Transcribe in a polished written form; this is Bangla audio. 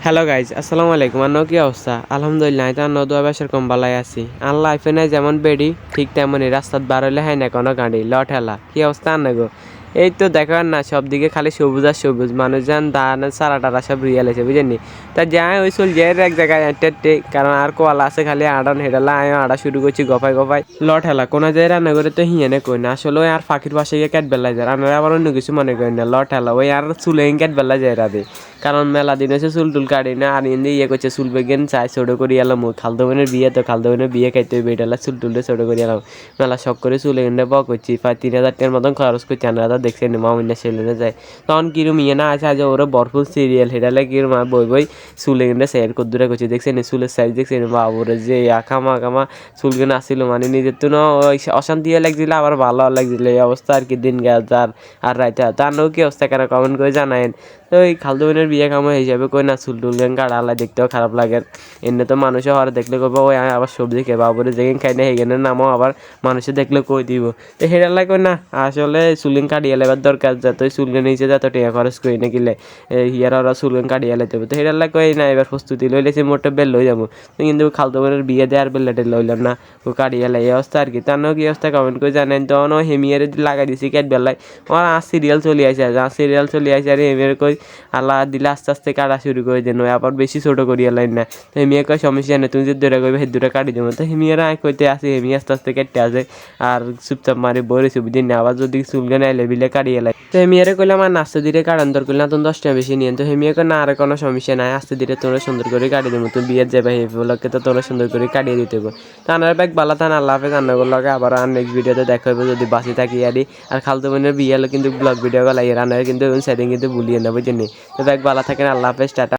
হ্যালো গাইজ, আসসালামু আলাইকুম। আর কি অবস্থা? আলহামদুলিল্লাহ, এটা নদুয়া বাসার কম বালাই আছি। আল্লাহ লাইফে নাই যেমন বেডি ঠিক তেমনই রাস্তাত বার হইলে হ্যাঁ না কোনো গাড়ি লট হেলা। কি অবস্থা আনে গো? এই তো দেখার না, সব দিকে খালি সবুজ আর সবুজ, মানুষজন দান সারা টারা সব রিয়াল আছে বুঝেননি। তা যাই ওই চল যাই এক জায়গায় আটটে, কারণ আর কোয়ালা আছে খালি আড়ন হেডালা আয় আড়া শুরু করছি গফাই গফাই লট হেলা। কোনো জায়গায় রান্না করে তো হিয়ানে কই না, আসলে ওই আর ফাঁকির পাশে গিয়ে ক্যাট বেলা যায়। আমরা আবার অন্য কিছু মনে করি না, লট হেলা ওই আর চুলে ক্যাট বেলা যায় রাবে। কারণ মেলা দিন হচ্ছে চুল টুল কাটি না, আর ইন্দি ইয়ে করছে চুল বেগেন চাই ছোটো করে এলাম। খালতো বোনের বিয়ে তো খালতো বোনের বিয়ে খাইতে হবে, বেটালা চুল টুলটা ছোটো করে এলাম। মেলা শখ করে চুলে গেন্ডে বক করছি, প্রায় 3,000 টাকার মতন খরচ করছি। আনারা দেখছে মামিনা সেলুনে যায় তখন কিরম ইয়ে না আছে, আজ ওরা বরফুল সিরিয়াল হেটালে কিরম বই বই চুলে গেন্ডে সাইড কদ্দুরা করছি দেখছেন, চুলের সাইজ দেখছেন বাবুরে যে খামা খামা চুল কেন আসছিল, মানে নিজের তো অশান্তি লাগছিল, আবার ভালো লাগছিল। এই অবস্থা আর কি দিন গেছে। আর রাইতে তার নৌ কি অবস্থা কেন কমেন্ট করে জানায়েন। তো ওই খালতো বোনের বিয়ে কামো হিসাবে কই না, চুল টুল গান কাটা আল্লাহ দেখতেও খারাপ লাগে। এমনি তো মানুষে হওয়ার দেখলে কইব ওই আবার সবজি খেয়ে বাবুরে যেখানে খাই না সেখানে নামও আবার মানুষে দেখলে কই দিব। তো সেটার কই না, আসলে চুলগান কাটিয়ে লেবার দরকার, যাতে চুলগান নিচে যত টাকা খরচ করি না কিলে হিয়ার ওরা চুলগান কাটিয়ে লেতে হবে। তো সেটার কই না, এবার প্রস্তুতি লই লেছি মোটে বেল লই যাবো। তো কিন্তু খালতো বোনের বিয়ে দেয় আর বেল্লাটে লইলাম না, ও কাটিয়ে লাই এই অবস্থা আর কি। তার কি অবস্থা কমেন্ট করে জানেন। তখন ও হেমিয়ারে লাগাই দিছি ক্যাট বেলায়, আমার সিরিয়াল চলে আসে, সিরিয়াল চলে আসে আর হেমিয়ার কই আল্লাহ দিলে আস্তে আস্তে কাটা শুরু করে দেন, ওই আবার বেশি ছোটো করিয়া লাইন না। তো হেমিয়া কয় সমস্যা নেই, তুমি যদি দূরে করবে সেই দূরে কাটি দেবো। তো হেমিয়ারা কইতে আসে, হেমি আস্তে আস্তে কেটে আসে আর চুপচাপ মারি বইরে সুবিধি না, আবার যদি চুলগান আইলে বিলে কাটিয়ে লাই। তো হেমিয়ারে কইলাম আর আস্তে ধীরে কাটান দর করলে না, তুমি 10 টাকা বেশি নিয়েন। তো হেমিয়া কয় না, আর কোনো সমস্যা নাই, আস্তে ধীরে তোমরা সুন্দর করে কাটিয়ে দেবো, তুমি বিয়ের যাবে এই বলকে তো তোমরা সুন্দর করে কাটিয়ে দিতে হবে। তো আনার ব্যাগ বালা থান, আল্লাহ হাফেজ। আন্নাগুলোকে আবার আর নেক্সট ভিডিওতে দেখা হবে যদি বাঁচি থাকি আরই। আর খালতো বোনের বিয়ে হলো কিন্তু ব্লগ ভিডিও গলা রান্নার কিন্তু সেটিং কিন্তু ভুলিয়ে না বুঝেনি। তো ব্যাগ বালা থাকেন, আল্লাহ হাফেজ, টাটা।